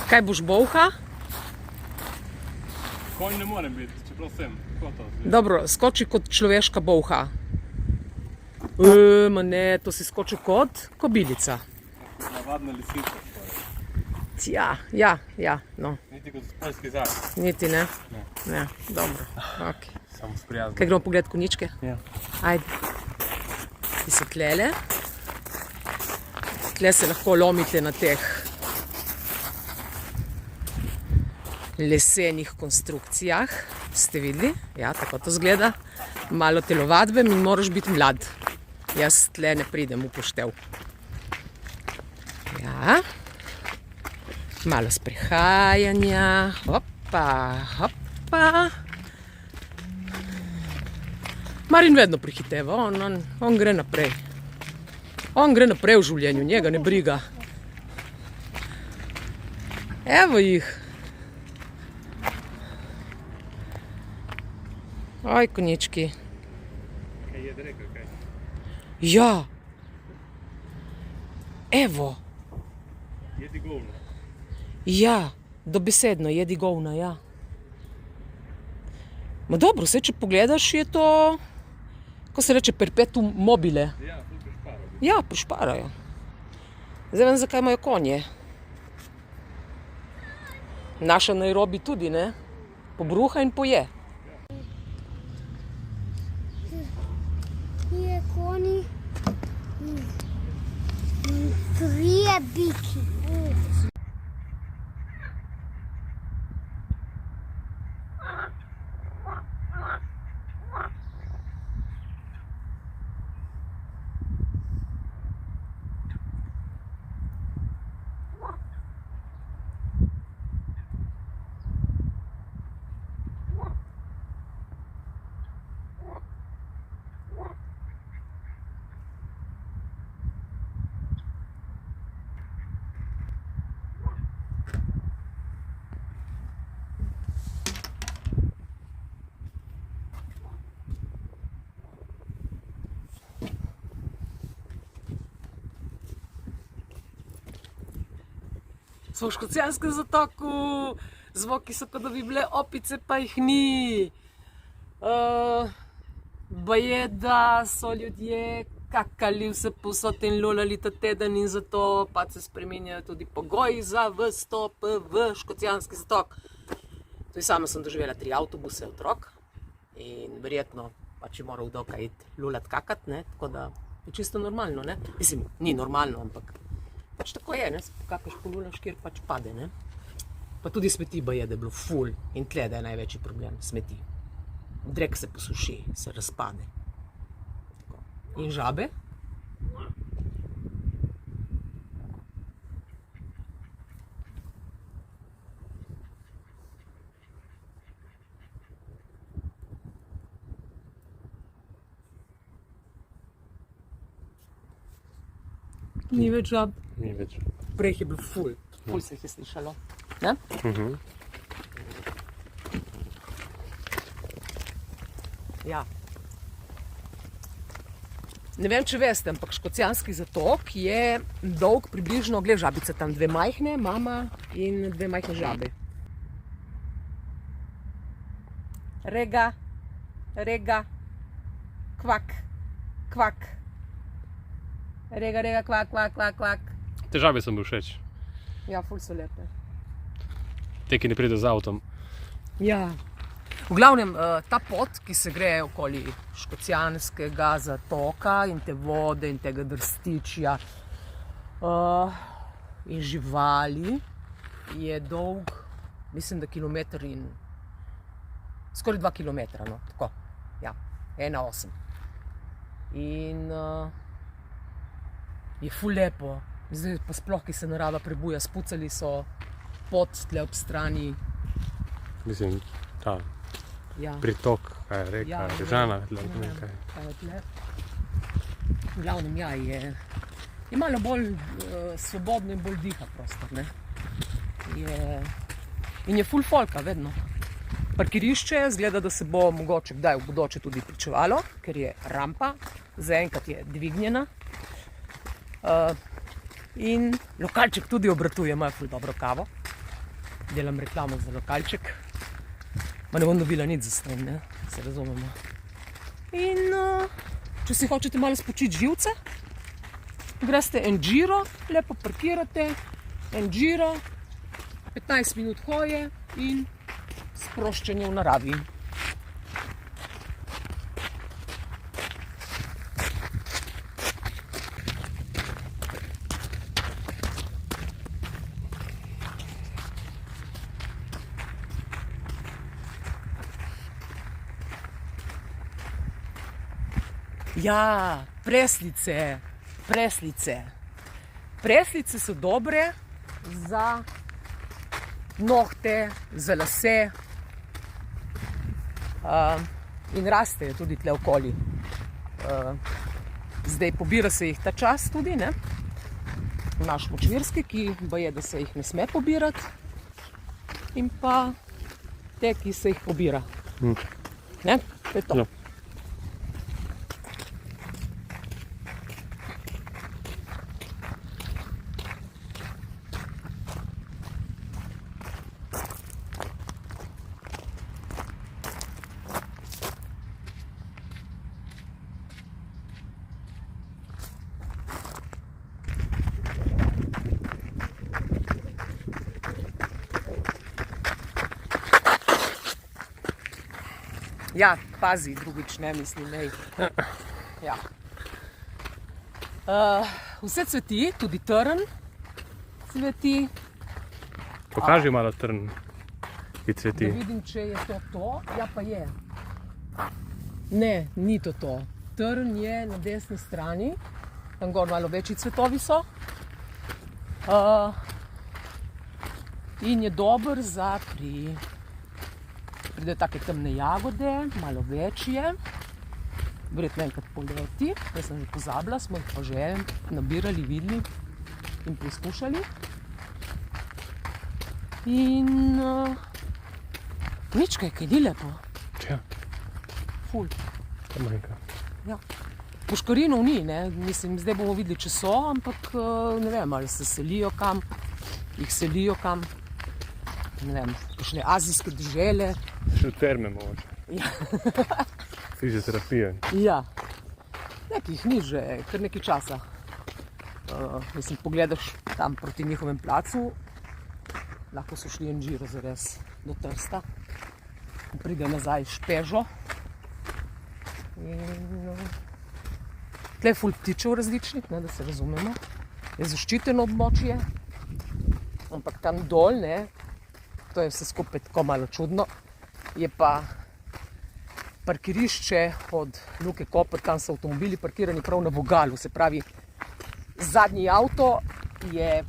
Kaj boš bolha? Konj ne morem biti, čeprav sem. Dobro, skoči kot človeška bolha. Ma ne, to si skočil kot kobilica. Navadna lisica. Ja, no. Niti kot poljski zajec. Niti ne? Ne, dobro, ok. Samo sprijazno. Kaj gremo pogled konjičke? Ja. Ajde. Ti so tlele. Tle se lahko lomite na teh lesenih konstrukcijah. Ste videli? Ja, tako to zgleda. Malo telovadbe in moraš biti mlad. Jaz tle ne pridem v poštev. Ja. Malo sprehajanja. Hopa. Marin vedno prihiteva, on gre naprej. On gre naprej v življenju, njega ne briga. Evo jih. Oj, konjički. Kaj je rekel, kaj? Ja. Evo. Jedi govno. Ja, dobesedno, jedi govna, ja. Ma dobro, vse, če pogledaš, je to, ko se reče, perpetuum mobile. Ja, tu prišparajo. Ja, prišparajo. Zdaj vem, zakaj imajo konje. Naša Nairobi tudi, ne? Pobruha in poje. Hier konji in trije biki. Smo v Škocjanskem zatoku, zvoki so, kot da bi bile opice, pa jih ni. Baje, da so ljudje kakali vse povsod in lulali ta teden in zato pa se spreminjajo tudi pogoji za vstop v Škocjanski zatok. Tudi sama sem doživela 3 avtobuse otrok in verjetno pač je moral kdo iti lulat kakat, ne, tako da je čisto normalno, ne. Mislim, ni normalno, ampak pač tako je, ne, kakaš polulaš, kjer pač pade, ne. Pa tudi smeti baje, da je bilo ful in tle, da je največji problem, smeti. Drek se posuši, se razpade. Tako. In žabe? Ni več žab. Ni več. Prej je bilo ful se jih je slišalo. Ne? Ja. Ne vem, če veste, ampak Škocjanski zatok je dolg približno, gled žabice tam, 2 majhne, mama in 2 majhne žabe. Rega, kvak, kvak. Rega, kvak. Te žabe so mi všeč. Ja, ful so lepe. Te, ki ne pride z avtom. Ja. V glavnem, ta pot, ki se gre okoli Škocjanskega zatoka in te vode in tega drstičja in živali, je dolg, mislim, da kilometer in skoraj 2 kilometra, no, tako, ja, 1,8. In je ful lepo. Zdaj pa sploh, ki se narava prebuja, spucali so pot tle ob strani. Mislim, ta Ja. pritok, kaj je reka, Ja, Režana, ne vem, nekaj. kaj je tle. V glavnem, ja, je malo bolj svobodno in bolj diha prostor, ne. In je ful folka vedno. Parkirišče zgleda, da se bo mogoče kdaj v bodoče tudi pričevalo, ker je rampa, zaenkrat je dvignjena. In lokalček tudi obratuje, imajo ful dobro kavo. delam reklamo za lokalček. Ma ne bom dobila nič za ston, ne? Se razumemo. In če si hočete malo spočiti živce, greste en giro, lepo parkirate, en giro, 15 minut hoje in sproščanje v naravi. Ja, preslice. Preslice so dobre za nohte, za lase in rastejo tudi tle okoli. Zdaj pobira se jih ta čas tudi, ne? Naš močvirski, ki baje, da se jih ne sme pobirati, in pa te, ki se jih pobira. Ne? To je to. Ja. Ja, pazi, drugič ne mislim, nej. Ja. Vse cveti, tudi trn cveti. Pokaži malo trn, ki Da cveti. vidim, če je to. Ja, pa je. Ne, ni to. Trn je na desni strani, tam gor malo večji cvetovi so. In je dober za pridejo take temne jagode, malo večje, verjetno enkrat poleti, jaz sem že pozabila, smo jih pa že nabirali, videli in preizkušali. In nič kaj ni lepo, Ja, ful. to manjka. Ja. Puškarinov ni, ne? Mislim, zdaj bomo videli, če so, ampak ne vem, ali se selijo kam, jih selijo kam, ne vem, kakšne azijske dežele. Še terme mogoče. Ja. Fizioterapija. Ja, nekih ni že kar nekaj časa. Mislim, pogledaš tam proti njihovem placu, lahko so šli en giro zares do Trsta, pride nazaj Špežo. Tle je ful ptičev različnih, ne, da se razumemo. Je zaščiteno območje, ampak tam dol, ne, to je vse skupaj tako malo čudno, je pa parkirišče od Luke Koper, tam so avtomobili parkirani prav na vogalu, se pravi, zadnji avto je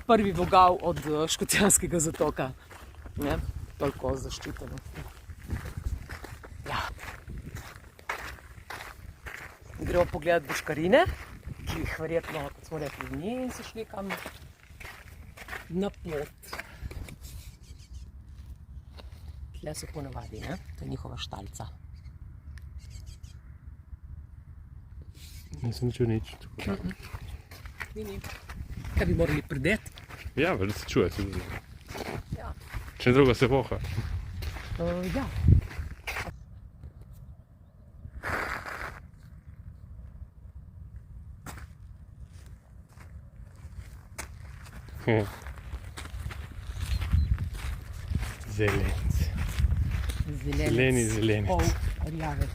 prvi vogal od Škocjanskega zatoka, ne, toliko zaščiteno. Ja. Gremo pogledati buškarine, ki jih verjetno, kot smo rekli, ni in so šli kam na pot. Tle so ponavadi, ne? To je njihova štalca. Nisem čul nič. Ni. Kaj bi morali prideti? Ja, da se čuje tudi. Ja. Če drugo se voha. Ja. Zelenc. Zeleni zelenec. Pol rjavec.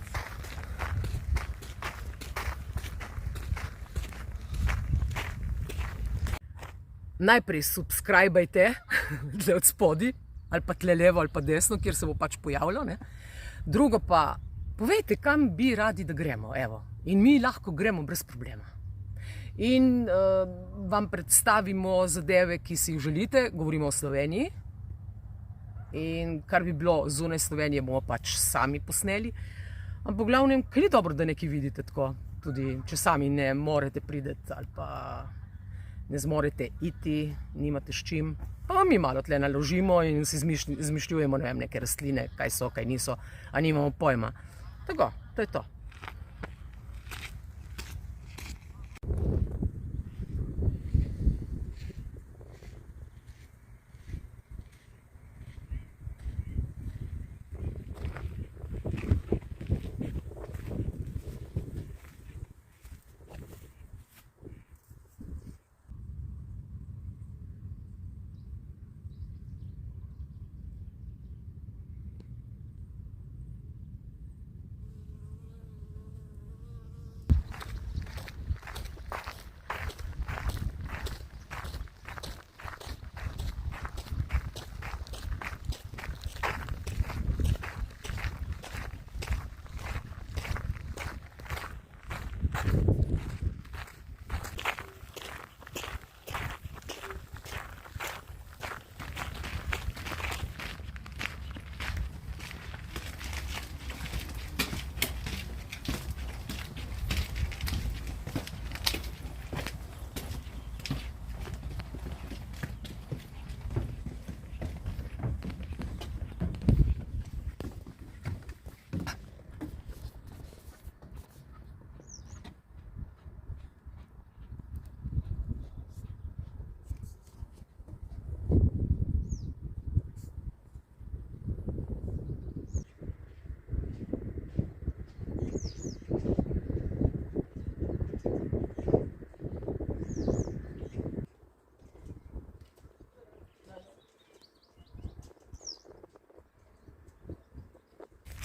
Najprej subscribajte, tle od spodi, ali pa tle levo ali pa desno, kjer se bo pač pojavljal, ne. Drugo pa, povejte, kam bi radi, da gremo, evo. In mi lahko gremo brez problema. In vam predstavimo zadeve, ki si jih želite, govorimo o Sloveniji. In kar bi bilo zunaj Slovenije, bomo pač sami posneli. Ampak v glavnem, ker ni dobro, da nekaj vidite tako, tudi če sami ne morete priti ali pa ne zmorete iti, nimate s čim. Pa mi malo tle naložimo in si izmišljujemo, ne vem, neke rastline, kaj so, kaj niso, a nimamo pojma. Tako, to je to.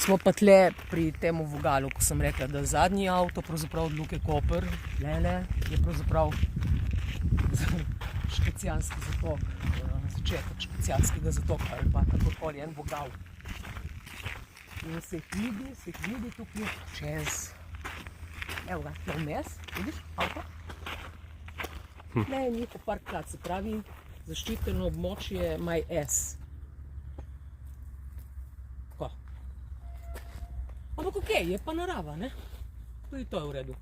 Smo pa tle pri tem vogalu, ko sem rekla, da zadnji avto pravzaprav od Luke Koper, je pravzaprav Škocjanski zatok, začetek Škocjanskega zatoka ali pa kakorkoli en vogal. In se jih vidi tukaj čez. Evo ga, tle vmes, vidiš avto? Ne, njihov parkplac, se pravi zaščiteno območje My S. Tako. Ampak okej, je pa narava, ne? Tudi to je v redu.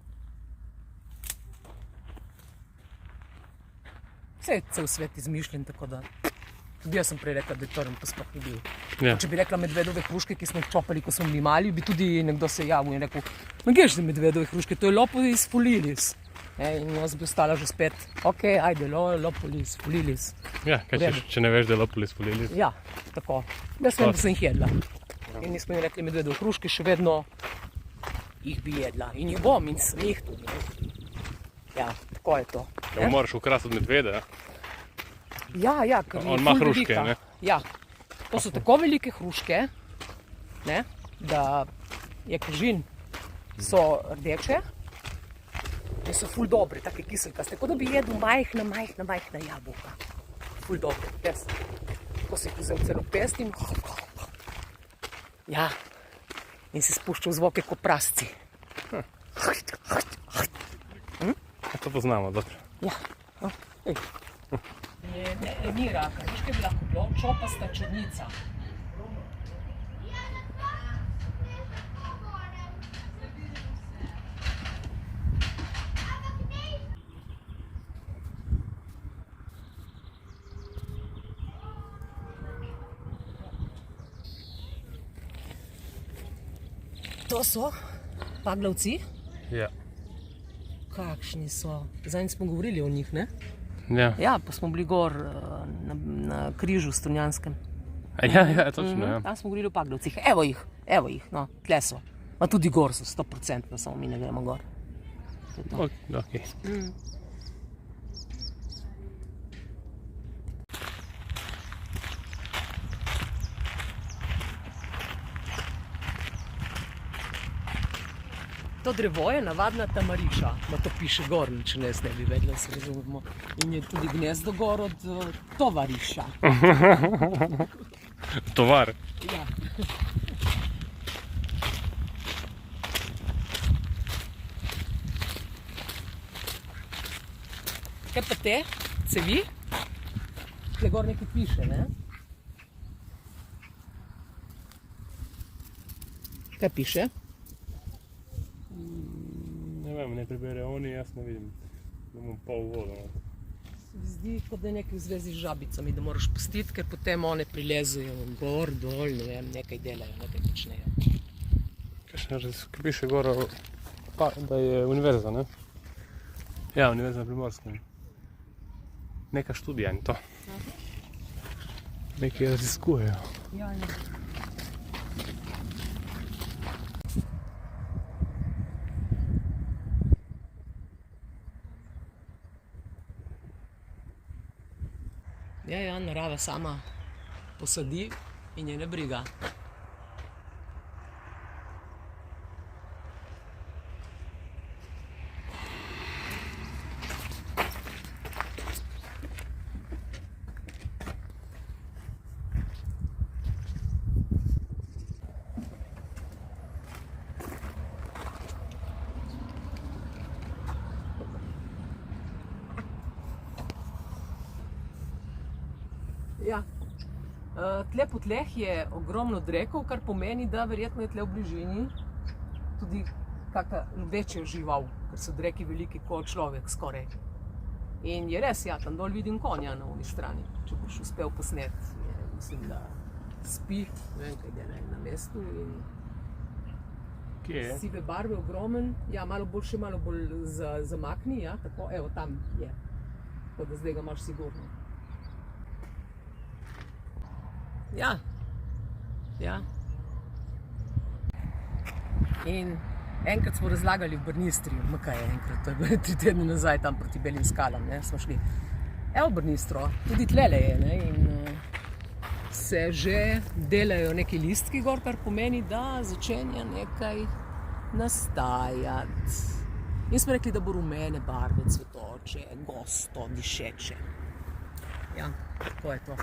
Vse je cel svet izmišljen, tako da tudi jaz sem prej rekla, da je Trn pa sploh ni bil. Ja. Če bi rekla medvedove hruške, ki smo jih čopali, ko smo bili mali, bi tudi nekdo se javil in rekel, ma geš za medvedove hruške, to je Lopolis folilis. In jaz bi ostala že spet, okej, ajde, Lopolis folilis. Ja, kaj če ne veš, da je Lopolis folilis? Ja, tako. Jaz vem, da sem jih jedla. In nismo jim rekli medvedove hruške, še vedno jih bi jedla. In jih bom in sem jih tudi. Ja, tako je to. Ja, moraš ukrasti od medveda. Ja, ker On ima hruške, ne? Ja, to so tako velike hruške, ne, da je kažin, so rdeče in so ful dobre, take kiselkaste, tako da bi jedel majhna jabolka. Ful dobre, res. Tako si jih vzel celo pest in ja, in si spuščal zvoke kot prasci. To poznamo, dobro. Ja, ej. Ni raka, veš, kaj bi lahko bilo? Čopasta črnica. To so paglavci? Ja. Kakšni so? Zadnjič smo govorili o njih, ne? Ja. Ja, pa smo bili gor na križu v Strunjanskem. Ja, točno, ja. Tam smo govorili o paglavcih. Evo jih, no, tle so. Ma tudi gor so, 100%, samo mi ne gremo gor. Okay. To drevo je navadna tamariša, da to piše gor, če ne bi vedela, se razumemo. In je tudi gnezdo gor od tovariša. Tovar. Ja. Kaj pa te cevi? Tle gor nekaj piše, ne? Kaj piše? Ne vem, ne prebere oni, jaz ne vidim. Imam pol vodo. Zdi, kot da je nekaj v zvezi z žabicami, da moraš pustiti, ker potem one prilezejo gor, dol, ne vem, nekaj delajo, nekaj počnejo. Kaj piše gor, da je univerza, ne? Ja, univerza na Primorskem. Neka študija in to. Nekaj raziskujejo. Ja, ja. Ja, narava sama posadi in je ne briga. Ja. Tle po tleh je ogromno drekov, kar pomeni, da verjetno je tle v bližini tudi kakšna večja žival, ker so dreki veliki kot človek skoraj. In je res, ja, tam dol vidim konja na oni strani, če boš uspel posnet. Mislim, da spi, ne vem, kaj dela na mestu in Kje je? sive barve, ogromen, ja, malo bolj zamakni, ja, tako, evo, tam je, tako da zdaj ga imaš sigurno. Ja. In enkrat smo razlagali v Brnistri, kaj je enkrat, to je bilo 3 tedne nazaj tam proti Belim skalam, ne, smo šli. Evo Brnistro, tudi tlele je, ne, in se že delajo neki listki gor, kar pomeni, da začenja nekaj nastajati. In smo rekli, da bo rumene barve, cvetoče, gosto, dišeče. Ja, tako je to.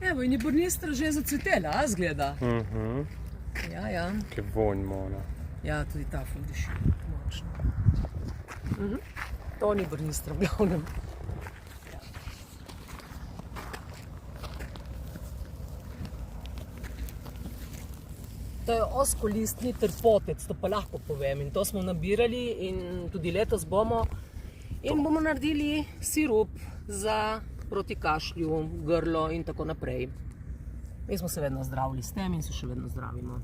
Evo, in je Burnistra že zacvetela, a zgleda? Ja, ja. Che vonj ima ona. Ja, tudi ta ful diši. Močno. To ni Burnistra, v glavnem. Ja. To je oskolistni trpotec, to pa lahko povem. In to smo nabirali in tudi letos bomo. In bomo naredili sirup za proti kašlju, grlo in tako naprej. Mi smo se vedno zdravili s tem in se še vedno zdravimo.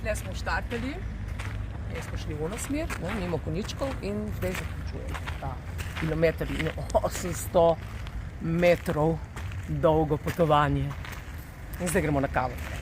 Tle smo štartali, zdaj smo šli v ono smer, mimo koničkov in zdaj zaključujemo ta kilometer in 800 metrov dolgo potovanje. In zdaj gremo na kavo.